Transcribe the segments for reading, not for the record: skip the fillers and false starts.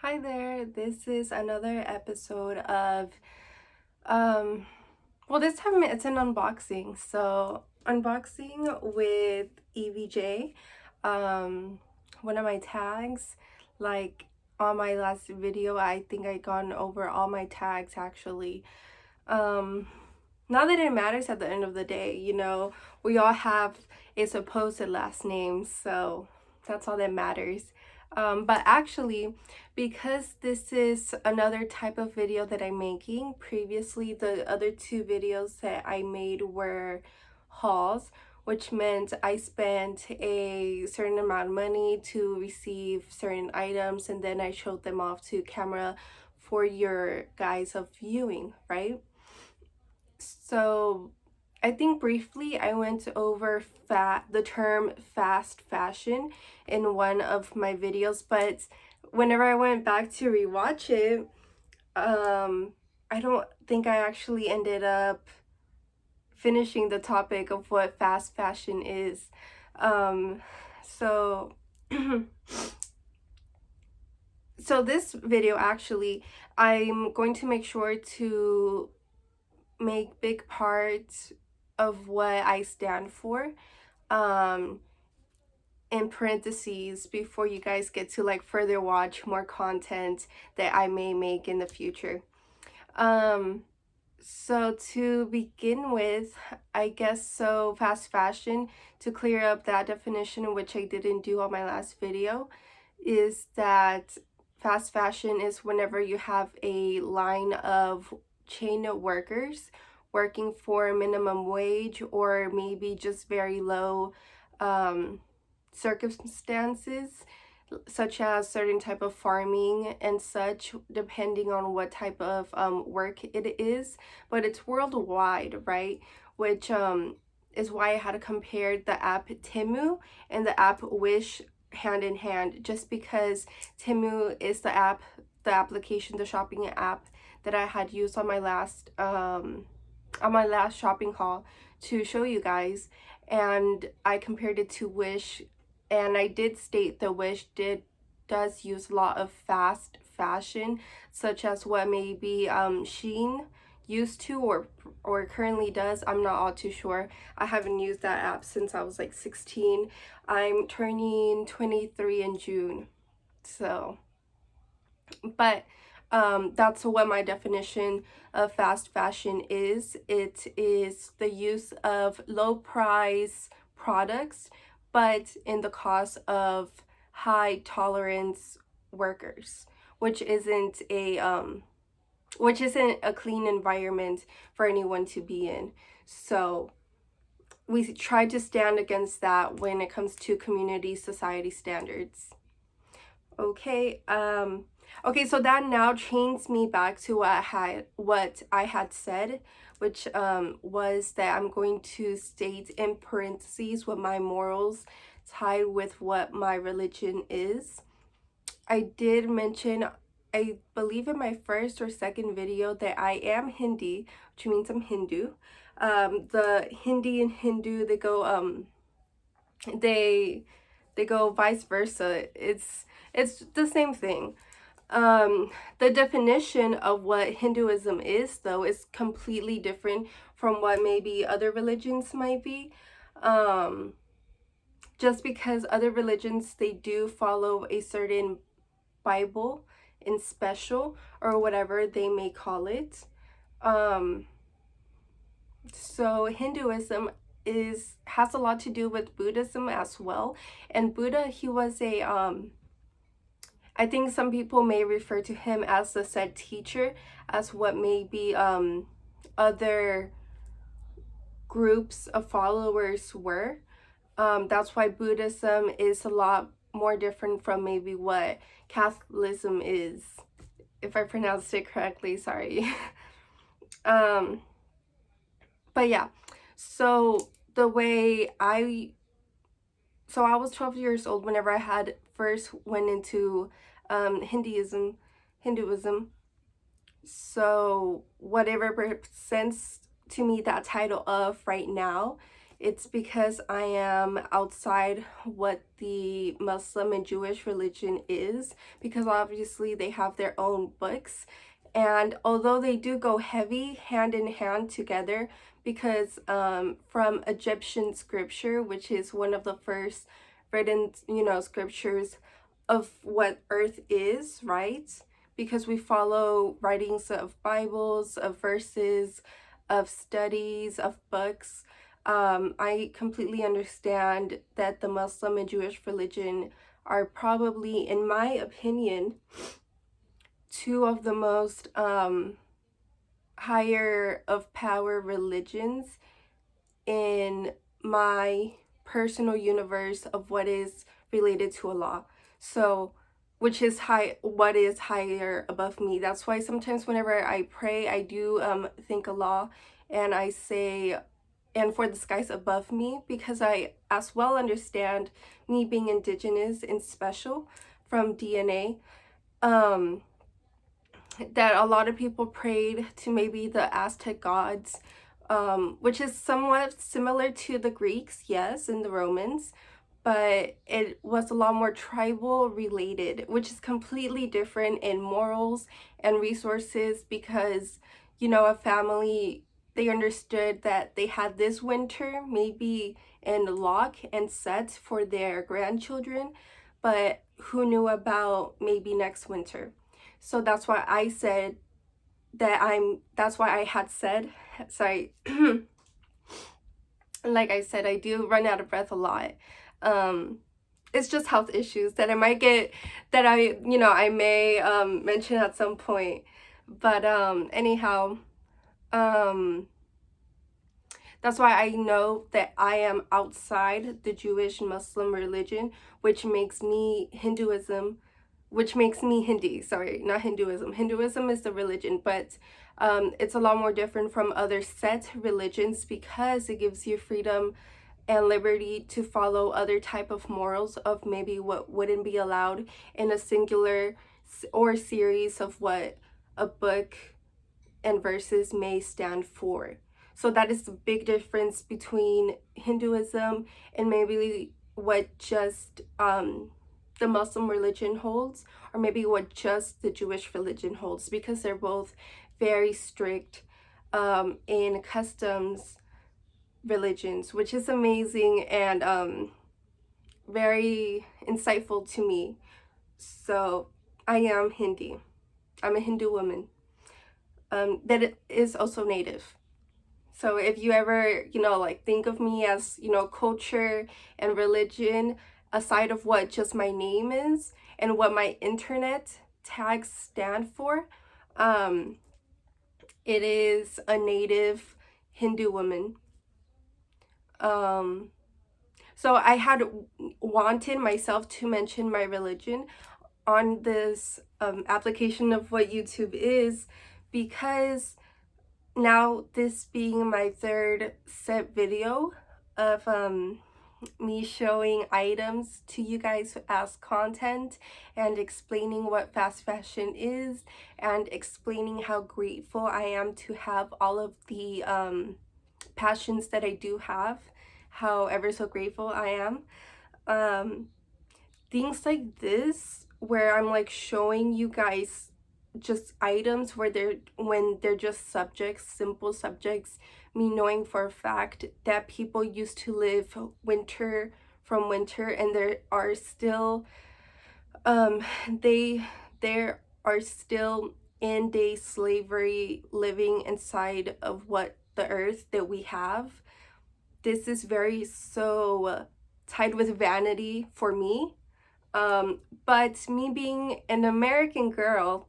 Hi there, this is another episode of, um, well, this time it's an unboxing. So, unboxing with EVJ, um, one of my tags. Like on my last video, I think I gone over all my tags actually. Um, Not that it matters at the end of the day, we all have a supposed last name, so that's all that matters. But actually, because this is another type of video that I'm making, previously the other two videos that I made were hauls, which meant I spent a certain amount of money to receive certain items and then I showed them off to camera for your guys of viewing, right? So I think briefly I went over the term fast fashion in one of my videos, but whenever I went back to rewatch it, I don't think I actually ended up finishing the topic of what fast fashion is. So so this video actually, I'm going to make sure to make big parts of what I stand for in parentheses before you guys get to like further watch more content that I may make in the future. So to begin with, I guess so fast fashion, to clear up that definition, which I didn't do on my last video, is that fast fashion is whenever you have a line of chain workers working for minimum wage or maybe just very low circumstances, such as certain type of farming and such, depending on what type of work it is, but it's worldwide, right? Which is why I had to compare the app Temu and the app Wish hand in hand, just because Temu is the application, the shopping app that I had used on my last shopping haul to show you guys, and I compared it to Wish, and I did state that Wish does use a lot of fast fashion, such as what maybe Shein used to or currently does. I'm not all too sure. I haven't used that app since I was like 16. I'm turning 23 in June. So, but that's what my definition of fast fashion is. It is the use of low price products, but in the cost of high tolerance workers, which isn't a clean environment for anyone to be in. So we try to stand against that when it comes to community society standards. Okay, so that now chains me back to what I had said, which was that I'm going to state in parentheses what my morals tied with what my religion is. I did mention, I believe in my first or second video, that I am Hindi, which means I'm Hindu. The Hindi and Hindu, they go vice versa. It's the same thing. The definition of what Hinduism is, though, is completely different from what maybe other religions might be. Just because other religions, they do follow a certain Bible in special, or whatever they may call it. So Hinduism has a lot to do with Buddhism as well. And Buddha, he was I think some people may refer to him as the said teacher, as what maybe other groups of followers were. That's why Buddhism is a lot more different from maybe what Catholicism is, if I pronounced it correctly, sorry. But yeah, so I was 12 years old whenever I had first went into Hinduism. So whatever represents to me that title of right now It's because I am outside what the Muslim and Jewish religion is, because obviously they have their own books. And although they do go heavy hand in hand together, because from Egyptian scripture, which is one of the first written, scriptures of what earth is, right? Because we follow writings of Bibles, of verses, of studies, of books. I completely understand that the Muslim and Jewish religion are probably, in my opinion, two of the most higher of power religions in my personal universe of what is related to Allah. So, which is what is higher above me. That's why sometimes whenever I pray, I do think Allah, and I say, and for the skies above me, because I as well understand, me being indigenous and special from DNA, that a lot of people prayed to maybe the Aztec gods, which is somewhat similar to the Greeks, yes, and the Romans, but it was a lot more tribal related, which is completely different in morals and resources, because, a family, they understood that they had this winter maybe in lock and set for their grandchildren, but who knew about maybe next winter? So that's why I said that's why I had said, sorry, like I said, I do run out of breath a lot. It's just health issues that I might get, that I may mention at some point. But anyhow, that's why I know that I am outside the Jewish Muslim religion, which makes me which makes me Hindi. Sorry, not Hinduism. Hinduism is the religion, but it's a lot more different from other set religions, because it gives you freedom and liberty to follow other type of morals of maybe what wouldn't be allowed in a singular or series of what a book and verses may stand for. So that is the big difference between Hinduism and maybe what just the Muslim religion holds, or maybe what just the Jewish religion holds, because they're both very strict in customs religions, which is amazing and very insightful to me. So I am Hindi. I'm a Hindu woman that is also native. So if you ever, think of me as, culture and religion, aside of what just my name is and what my internet tags stand for, it is a native Hindu woman. So I had wanted myself to mention my religion on this application of what YouTube is, because now, this being my third set video of me showing items to you guys as content, and explaining what fast fashion is, and explaining how grateful I am to have all of the passions that I do have, how ever so grateful I am. Things like this, where I'm like showing you guys just items when they're just subjects, simple subjects, me knowing for a fact that people used to live winter from winter, and there are still there are still in day slavery living inside of what the earth that we have. This is very so tied with vanity for me. But me being an American girl,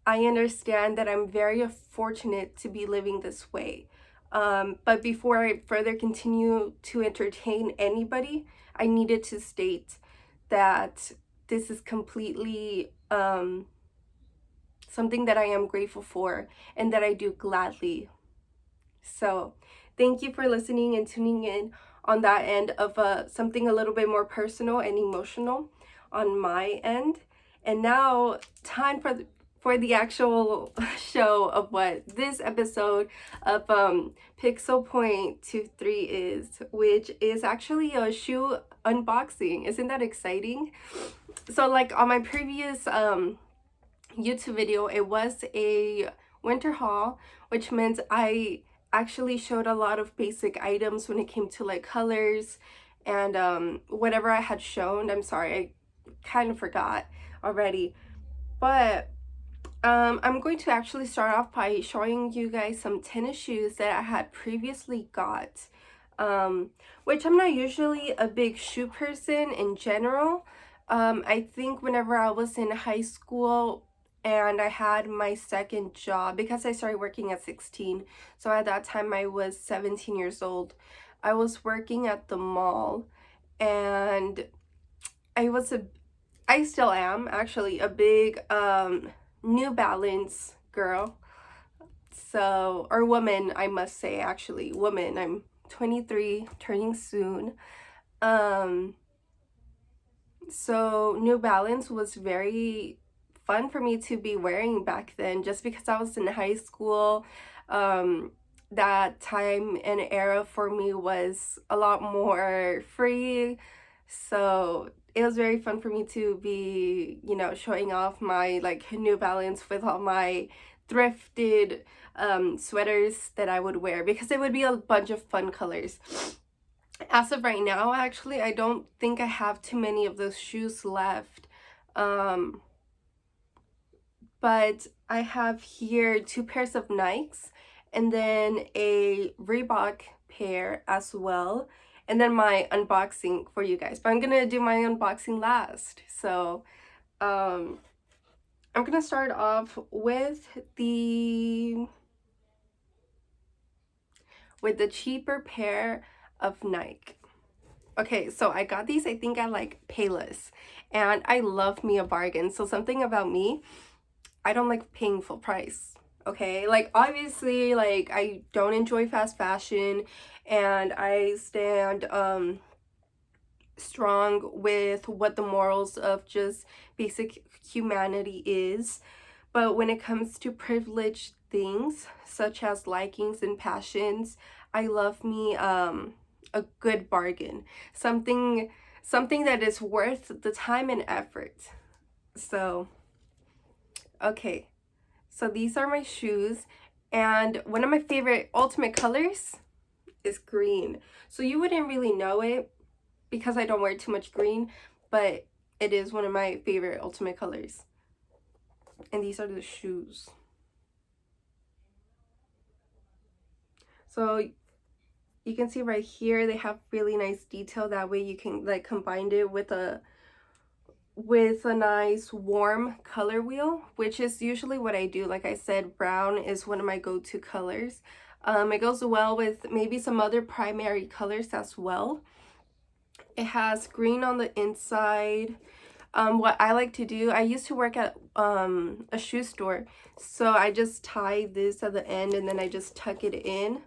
I understand that I'm very fortunate to be living this way. But before I further continue to entertain anybody, I needed to state that this is completely something that I am grateful for and that I do gladly. So thank you for listening and tuning in on that end of something a little bit more personal and emotional on my end. And now, time for the actual show of what this episode of Pixel Point 23 is, which is actually a shoe unboxing. Isn't that exciting? So like on my previous YouTube video, it was a winter haul, which meant I actually showed a lot of basic items when it came to like colors and whatever I had shown. I'm sorry, I kind of forgot already, but I'm going to actually start off by showing you guys some tennis shoes that I had previously got, which I'm not usually a big shoe person in general. I think whenever I was in high school and I had my second job, because I started working at 16, so at that time I was 17 years old. I was working at the mall, and I still am actually a big New Balance girl. So, or woman, I must say, actually, woman. I'm 23, turning soon. So New Balance was very fun for me to be wearing back then, just because I was in high school. That time and era for me was a lot more free, so it was very fun for me to be, you know, showing off my like New Balance with all my thrifted sweaters that I would wear, because it would be a bunch of fun colors. As of right now, actually, I don't think I have too many of those shoes left. But I have here 2 pairs of Nikes and then a Reebok pair as well. And then my unboxing for you guys. But I'm gonna do my unboxing last. So I'm gonna start off with the cheaper pair of Nike. Okay, so I got these, I think, at like Payless, and I love me a bargain. So something about me, I don't like paying full price. Okay, like obviously, like I don't enjoy fast fashion, and I stand strong with what the morals of just basic humanity is. But when it comes to privileged things such as likings and passions, I love me a good bargain, something that is worth the time and effort. So okay, so these are my shoes, and one of my favorite ultimate colors is green. So you wouldn't really know it because I don't wear too much green, but it is one of my favorite ultimate colors. And these are the shoes. So you can see right here, they have really nice detail. That way you can like combine it with a nice warm color wheel, which is usually what I do. Like I said, brown is one of my go-to colors. It goes well with maybe some other primary colors as well. It has green on the inside. What I like to do, I used to work at a shoe store, so I just tie this at the end and then I just tuck it in.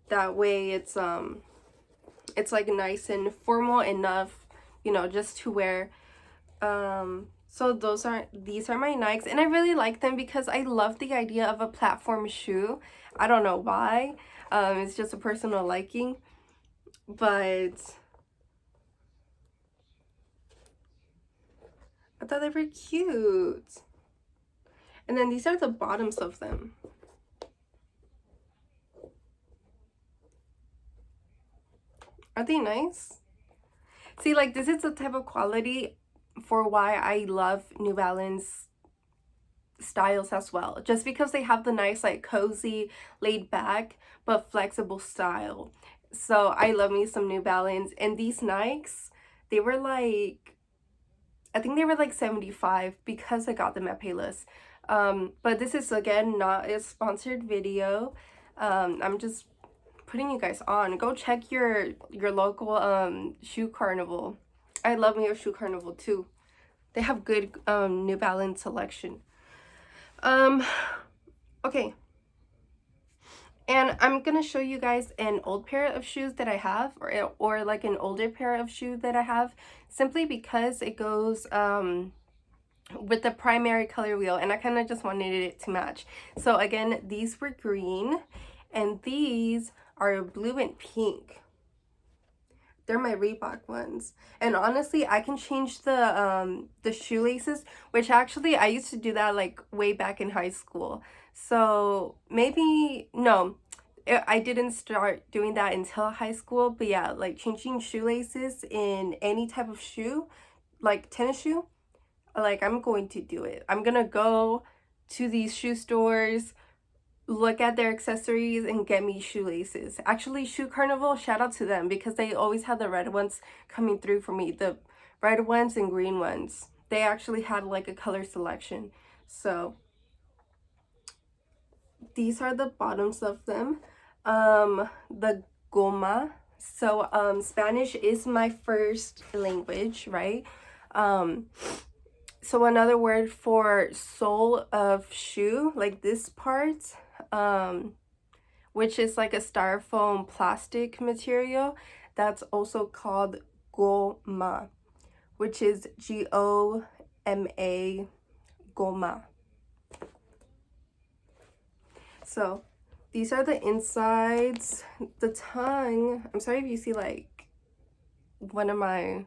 That way it's like nice and formal enough, you know, just to wear. So these are my Nikes, and I really like them because I love the idea of a platform shoe. I don't know why. It's just a personal liking, but I thought they were cute. And then these are the bottoms of them. Are they nice? See, like this is the type of quality for why I love New Balance styles as well. Just because they have the nice, like cozy, laid back, but flexible style. So I love me some New Balance. And these Nikes, they were like, I think they were like 75 because I got them at Payless. But this is again not a sponsored video. I'm just putting you guys on. Go check your local shoe carnival. I love me a shoe carnival too. They have good New Balance selection. Okay. And I'm gonna show you guys an old pair of shoes that I have, or like an older pair of shoes that I have, simply because it goes with the primary color wheel, and I kind of just wanted it to match. So again, these were green, and these are blue and pink. They're my Reebok ones. And honestly, I can change the shoelaces, which actually I used to do that like way back in high school. So maybe no, I didn't start doing that until high school. But yeah, like changing shoelaces in any type of shoe, like tennis shoe, like I'm going to do it. I'm gonna go to these shoe stores, look at their accessories, and get me shoelaces. Actually, Shoe Carnival, shout out to them, because they always had the red ones coming through for me, the red ones and green ones. They actually had like a color selection. So these are the bottoms of them. The goma. So Spanish is my first language, right? So another word for sole of shoe, like this part, which is like a styrofoam plastic material, that's also called goma, which is Goma, goma. So these are the insides. The tongue, I'm sorry if you see like one of my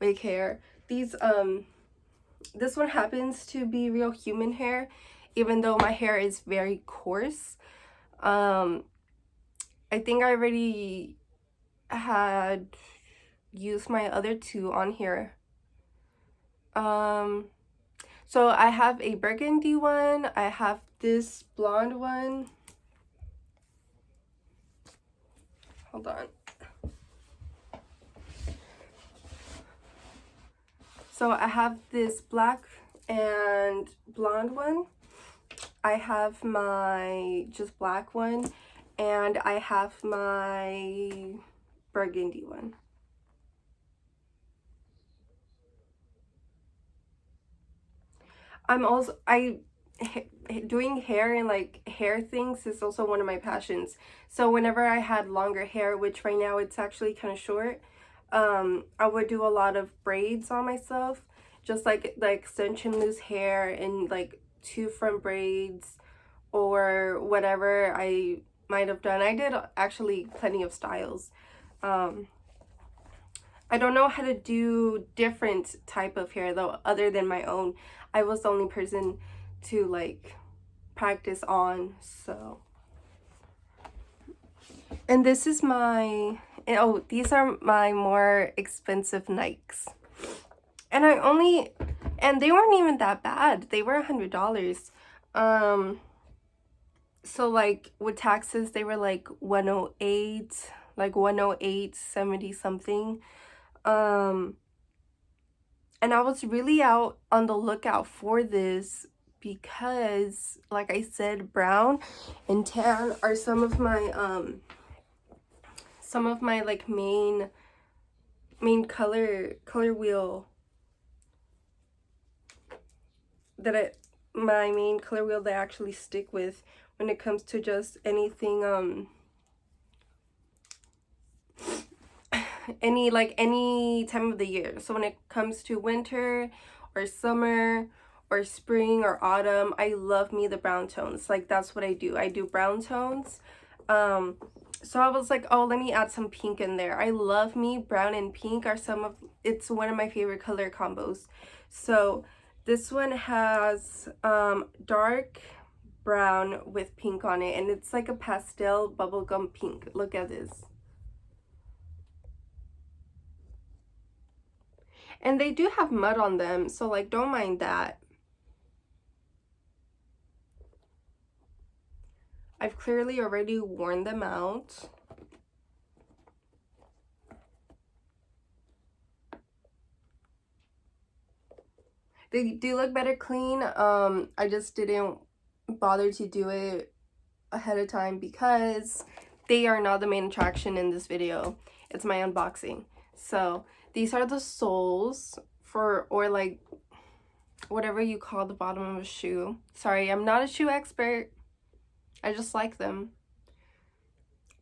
wig hair. These this one happens to be real human hair, even though my hair is very coarse. I think I already had used my other two on here. So I have a burgundy one, I have this blonde one. Hold on. So I have this black and blonde one. I have my just black one, and I have my burgundy one. Doing hair and like hair things is also one of my passions. So whenever I had longer hair, which right now it's actually kind of short, I would do a lot of braids on myself, just like the extension loose hair and like two front braids or whatever I might have done. I did actually plenty of styles. I don't know how to do different type of hair though, other than my own. I was the only person to like practice on. So, and this is my, oh, these are my more expensive Nikes, and and they weren't even that bad. They were $100. So like with taxes they were like 108, like 108.70 something. And I was really out on the lookout for this because, like I said, brown and tan are some of my like main color wheel my main color wheel that I actually stick with when it comes to just anything any time of the year. So when it comes to winter or summer or spring or autumn, I love me the brown tones. Like that's what I do. I do brown tones. So I was like, oh, let me add some pink in there. I love me brown and pink are it's one of my favorite color combos. So this one has dark brown with pink on it, and it's like a pastel bubblegum pink. Look at this. And they do have mud on them, so like don't mind that. I've clearly already worn them out. They do look better clean. I just didn't bother to do it ahead of time because they are not the main attraction in this video. It's my unboxing. So these are the soles for, or like whatever you call the bottom of a shoe. Sorry, I'm not a shoe expert. I just like them.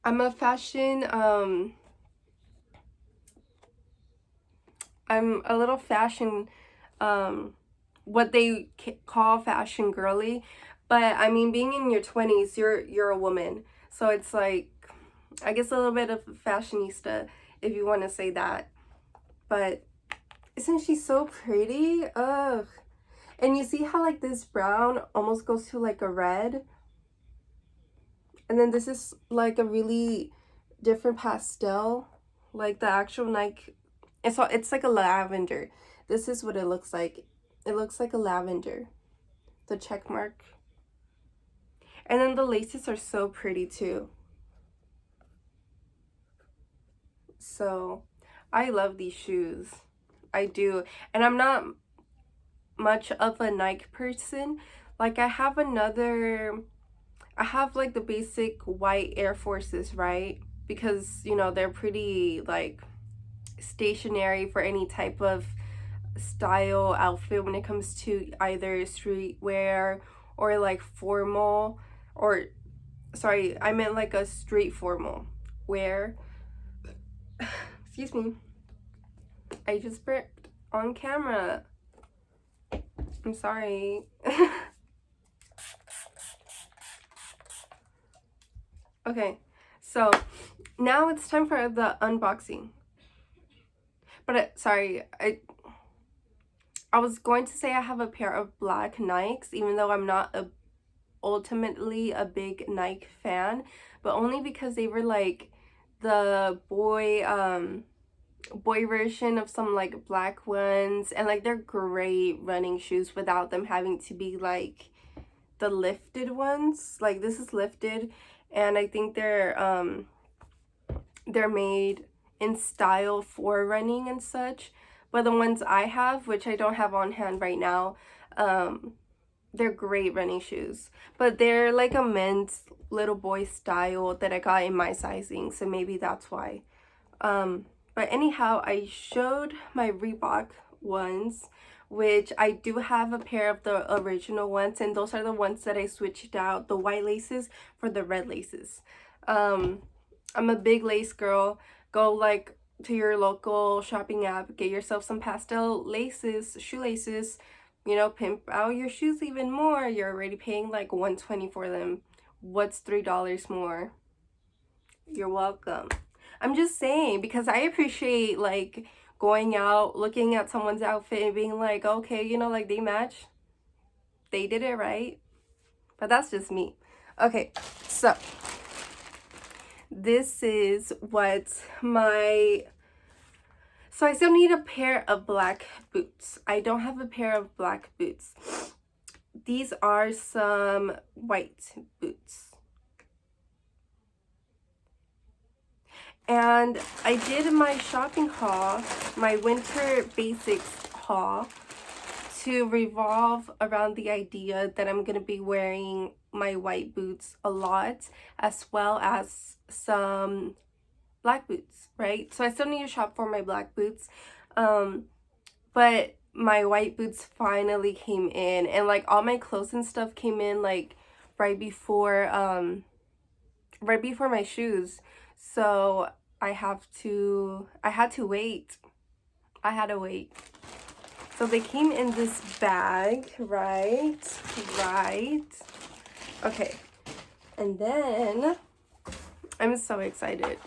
I'm a fashion, I'm a little fashion what they call fashion girly. But I mean, being in your 20s, you're a woman, so it's like, I guess, a little bit of fashionista, if you want to say that. But isn't she so pretty? Ugh. And you see how like this brown almost goes to like a red, and then this is like a really different pastel, like the actual Nike. It's like a lavender. This is what it looks like. It looks like a lavender, the check mark. And then the laces are so pretty too. So I love these shoes. I do. And I'm not much of a Nike person. Like I have like the basic white Air Forces, right? Because, you know, they're pretty like stationary for any type of style outfit when it comes to either streetwear or like formal, or sorry, I meant like a street formal wear. Excuse me. I just burped on camera. I'm sorry. Okay, so now it's time for the unboxing. But sorry, I was going to say I have a pair of black Nikes, even though I'm not ultimately a big Nike fan, but only because they were like the boy version of some like black ones, and like they're great running shoes without them having to be like the lifted ones. Like this is lifted, and I think they're made in style for running and such. But the ones I have, which I don't have on hand right now, they're great running shoes. But they're like a men's little boy style that I got in my sizing, so maybe that's why. But anyhow, I showed my Reebok ones, which I do have a pair of the original ones, and those are the ones that I switched out the white laces for the red laces. I'm a big lace girl. Go like to your local shopping app, get yourself some pastel laces, shoelaces, you know, pimp out your shoes even more. You're already paying like $120 for them. What's $3 more? You're welcome. I'm just saying, because I appreciate like going out, looking at someone's outfit and being like, okay, you know, like they match. They did it right. But that's just me. Okay, so this is what so I still need a pair of black boots. I don't have a pair of black boots. These are some white boots. And I did my shopping haul, my winter basics haul, to revolve around the idea that I'm going to be wearing my white boots a lot, as well as some black boots, right? So I still need to shop for my black boots. But my white boots finally came in, and like all my clothes and stuff came in like right before my shoes. So I had to wait. I had to wait. So they came in this bag, right? Okay. And then I'm so excited.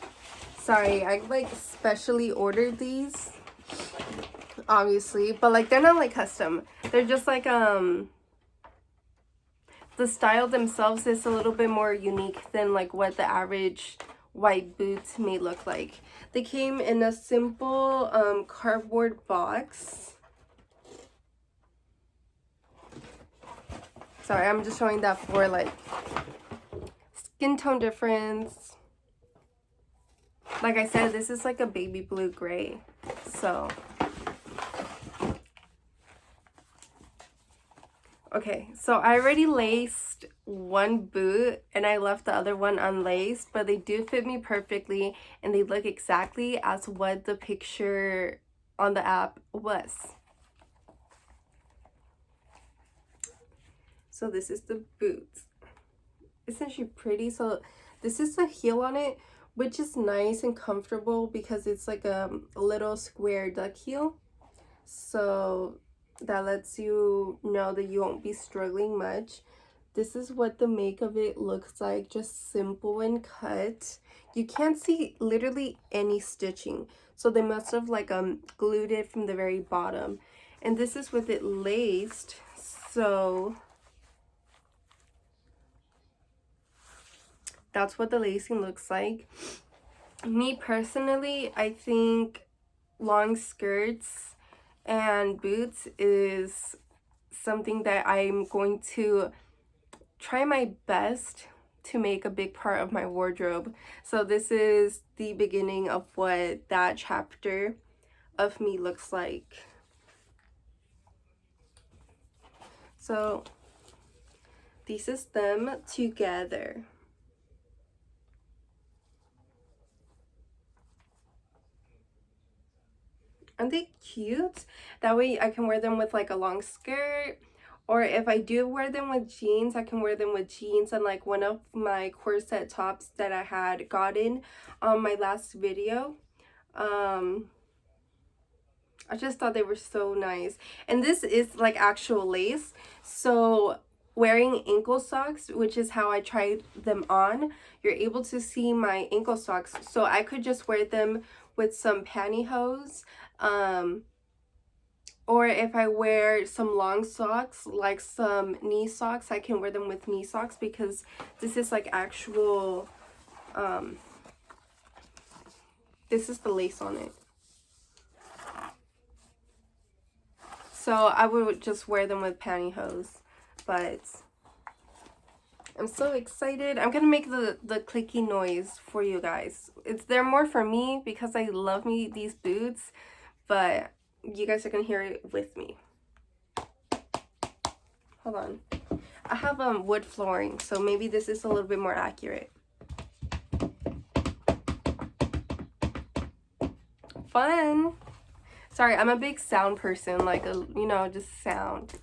Sorry, I like specially ordered these, obviously, but like they're not like custom. They're just like the style themselves is a little bit more unique than like what the average white boots may look like. They came in a simple cardboard box. Sorry, I'm just showing that for like skin tone difference. Like I said, this is like a baby blue gray. So okay, so I already laced one boot and I left the other one unlaced, but they do fit me perfectly and they look exactly as what the picture on the app was. So this is the boot. Isn't she pretty? So this is the heel on it, which is nice and comfortable because it's like a little square duck heel. So that lets you know that you won't be struggling much. This is what the make of it looks like, just simple and cut. You can't see literally any stitching, so they must have like glued it from the very bottom. And this is with it laced, so that's what the lacing looks like. Me personally, I think long skirts and boots is something that I'm going to try my best to make a big part of my wardrobe. So this is the beginning of what that chapter of me looks like. So this is them together. Aren't they cute? That way I can wear them with like a long skirt, or if I do wear them with jeans, I can wear them with jeans and like one of my corset tops that I had gotten on my last video. I just thought they were so nice. And this is like actual lace, so wearing ankle socks, which is how I tried them on, you're able to see my ankle socks, so I could just wear them with some pantyhose, or if I wear some long socks, like some knee socks, I can wear them with knee socks, because this is like actual, this is the lace on it. So I would just wear them with pantyhose, but I'm so excited. I'm gonna make the clicky noise for you guys. They're more for me because I love these boots, but you guys are gonna hear it with me. Hold on. I have wood flooring, so maybe this is a little bit more accurate. Fun. Sorry, I'm a big sound person, like just sound.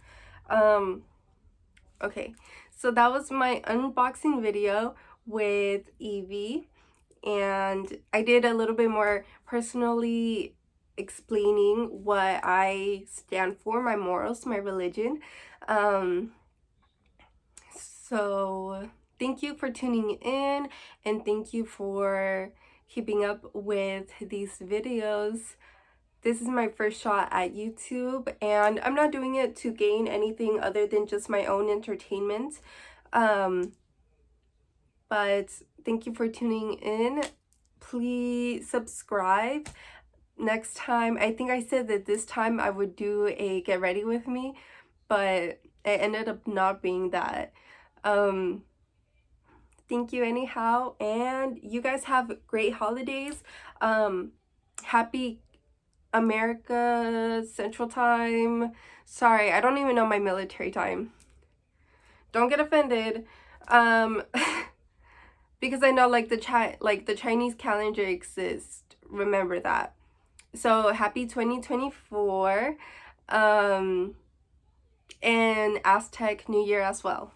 Okay, so that was my unboxing video with Evie, and I did a little bit more personally explaining what I stand for, my morals, my religion. So thank you for tuning in, and thank you for keeping up with these videos. This is my first shot at YouTube, and I'm not doing it to gain anything other than just my own entertainment. But thank you for tuning in. Please subscribe. Next time, I think I said that this time I would do a get ready with me, but it ended up not being that. Thank you anyhow, and you guys have great holidays. Happy America Central Time. Sorry, I don't even know my military time. Don't get offended. Because I know like the Chinese calendar exists. Remember that. So happy 2024. And Aztec New Year as well.